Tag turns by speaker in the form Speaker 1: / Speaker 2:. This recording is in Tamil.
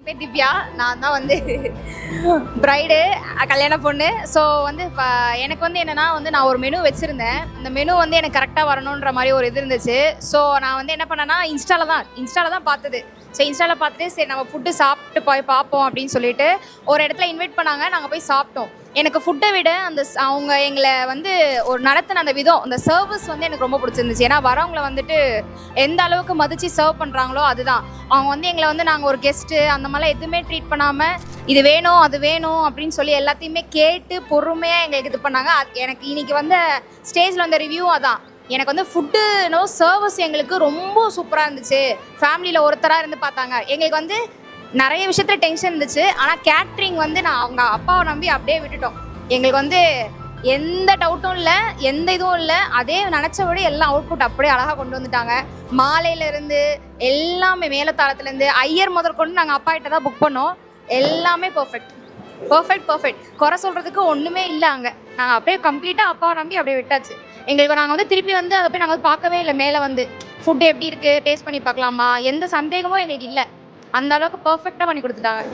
Speaker 1: பேர் திவ்யா. நான் தான் வந்து பிரைடு, கல்யாண பொண்ணு. ஸோ வந்து எனக்கு வந்து என்னென்னா வந்து நான் ஒரு மெனு வச்சுருந்தேன். அந்த மெனு வந்து எனக்கு கரெக்டாக வரணுன்ற மாதிரி ஒரு இது இருந்துச்சு. ஸோ நான் வந்து என்ன பண்ணேன்னா இன்ஸ்டாவில் தான் பார்த்தது. ஸோ இன்ஸ்டாவில் பார்த்துட்டு சரி நம்ம ஃபுட்டு சாப்பிட்டு போய் பார்ப்போம் அப்படின்னு சொல்லிட்டு ஒரு இடத்துல இன்வைட் பண்ணாங்க. நாங்கள் போய் சாப்பிட்டோம். எனக்கு ஃபுட்டை விட அவங்க எங்களை வந்து ஒரு நடத்தின அந்த விதம், அந்த சர்வீஸ் வந்து எனக்கு ரொம்ப பிடிச்சிருந்துச்சு. ஏன்னா வரவங்களை வந்துட்டு எந்த அளவுக்கு மதித்து சர்வ் பண்ணுறாங்களோ அதுதான். அவங்க வந்து எங்களை வந்து நாங்கள் ஒரு கெஸ்ட்டு அந்த மாதிரிலாம் எதுவுமே ட்ரீட் பண்ணாமல் இது வேணும் அது வேணும் அப்படின்னு சொல்லி எல்லாத்தையுமே கேட்டு பொறுமையாக எங்களுக்கு இது பண்ணாங்க. எனக்கு இன்னைக்கு வந்த ஸ்டேஜில் வந்த ரிவ்யூ அதான். எனக்கு வந்து ஃபுட்டுனோ சர்வீஸ் எங்களுக்கு ரொம்ப சூப்பராக இருந்துச்சு. ஃபேமிலியில் ஒருத்தராக இருந்து பார்த்தாங்க. எங்களுக்கு வந்து நிறைய விஷயத்தில் டென்ஷன் இருந்துச்சு. ஆனால் கேட்ரிங் வந்து அவங்க அப்பாவை நம்பி அப்படியே விட்டுட்டோம். எங்களுக்கு வந்து எந்த டவுட்டும் இல்லை, எந்த இதுவும் இல்லை. அதே நினச்சபடி எல்லாம் அவுட்புட் அப்படியே அழகாக கொண்டு வந்துட்டாங்க. மாலையிலேருந்து எல்லாமே மேலத்தாளத்துலேருந்து ஐயர் முதற்கொண்டு நாங்கள் அப்பா கிட்ட தான் புக் பண்ணோம். எல்லாமே பர்ஃபெக்ட். குறை சொல்கிறதுக்கு ஒன்றுமே இல்லை. அங்கே நாங்கள் அப்படியே கம்ப்ளீட்டாக அப்பாவை நம்பி அப்படியே விட்டாச்சு. எங்களுக்கு நாங்கள் வந்து திருப்பி வந்து அதை போய் நாங்கள் பார்க்கவே இல்லை. மேலே வந்து ஃபுட்டு எப்படி இருக்குது டேஸ்ட் பண்ணி பார்க்கலாமா, எந்த சந்தேகமும் எங்களுக்கு இல்லை. அந்த அளவுக்கு பர்ஃபெக்டாக பண்ணி கொடுத்துட்டாங்க.